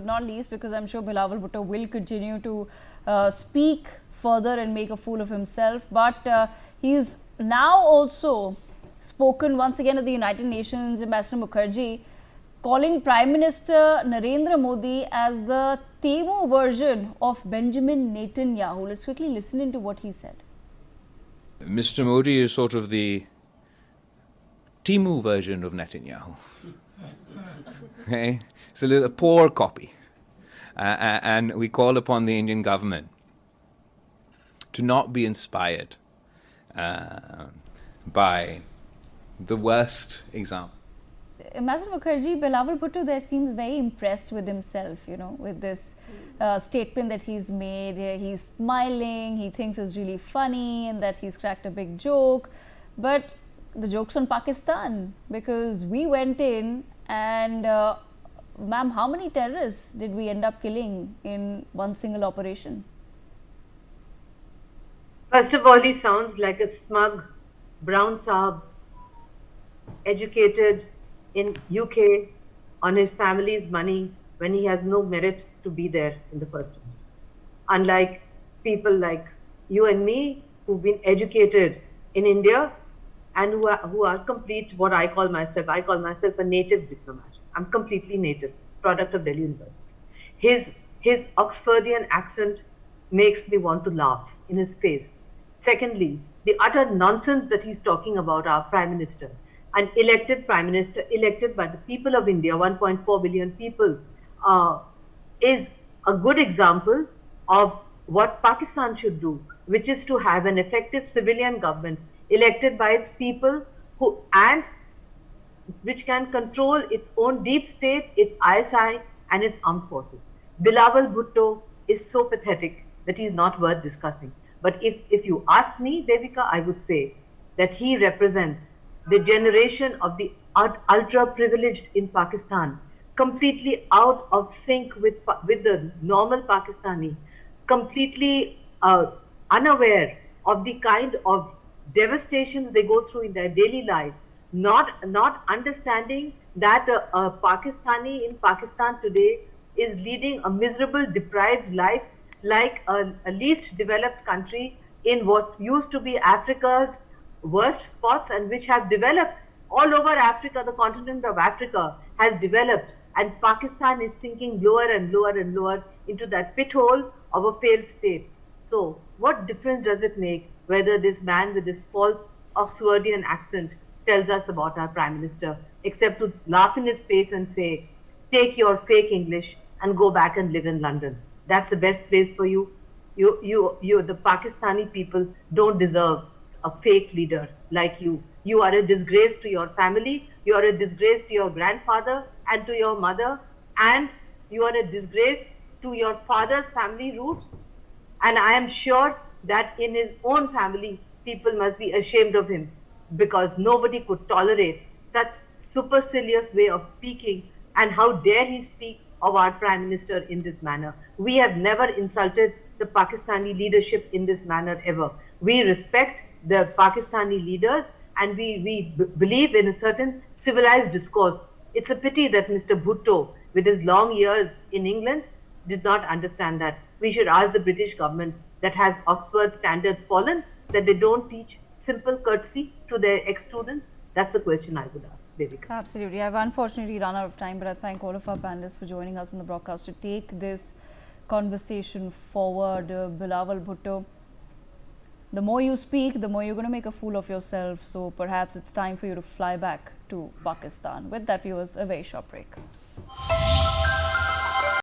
but not least because I'm sure Bilawal Bhutto will continue to speak further and make a fool of himself. But he's now also spoken once again at the United Nations, Ambassador Mukherjee, calling Prime Minister Narendra Modi as the Temu version of Benjamin Netanyahu. Let's quickly listen into what he said. Mr. Modi is sort of the Temu version of Netanyahu. Okay? It's a poor copy. And we call upon the Indian government to not be inspired by the worst example. Ambassador Mukherjee, Bilawal Bhutto there seems very impressed with himself, you know, with this statement that he's made. He's smiling, he thinks it's really funny and that he's cracked a big joke. But the joke's on Pakistan, because we went in and, ma'am, how many terrorists did we end up killing in one single operation? First of all, he sounds like a smug brown Saab, educated in UK on his family's money when he has no merit to be there in the first place. Unlike people like you and me who've been educated in India and who are complete, what I call myself a native diplomat. I'm completely native, product of Delhi University. His Oxfordian accent makes me want to laugh in his face. Secondly, the utter nonsense that he's talking about our Prime Minister, an elected Prime Minister, elected by the people of India, 1.4 billion people, is a good example of what Pakistan should do, which is to have an effective civilian government elected by its people and which can control its own deep state, its ISI and its armed forces. Bilawal Bhutto is so pathetic that he is not worth discussing. But if you ask me, Devika, I would say that he represents the generation of the ultra-privileged in Pakistan, completely out of sync with the normal Pakistani, completely unaware of the kind of devastations they go through in their daily life, not understanding that a Pakistani in Pakistan today is leading a miserable, deprived life like a least developed country in what used to be Africa's worst spots and which have developed all over Africa. The continent of Africa has developed, and Pakistan is sinking lower and lower and lower into that pit hole of a failed state. So what difference does it make whether this man with this false Oxfordian accent tells us about our Prime Minister, except to laugh in his face and say, take your fake English and go back and live in London. That's the best place for you. The Pakistani people don't deserve a fake leader like you. You are a disgrace to your family. You are a disgrace to your grandfather and to your mother. And you are a disgrace to your father's family roots. And I am sure that in his own family, people must be ashamed of him, because nobody could tolerate such supercilious way of speaking. And how dare he speak of our Prime Minister in this manner. We have never insulted the Pakistani leadership in this manner ever. We respect the Pakistani leaders and we believe in a certain civilized discourse. It's a pity that Mr. Bhutto, with his long years in England, did not understand that. We should ask the British government that has Oxford standards fallen, that they don't teach simple courtesy to their ex-students. That's the question I would ask. Absolutely. I've unfortunately run out of time, but I thank all of our panelists for joining us on the broadcast to take this conversation forward. Bilawal Bhutto, the more you speak, the more you're going to make a fool of yourself. So perhaps it's time for you to fly back to Pakistan. With that, viewers, a very short break.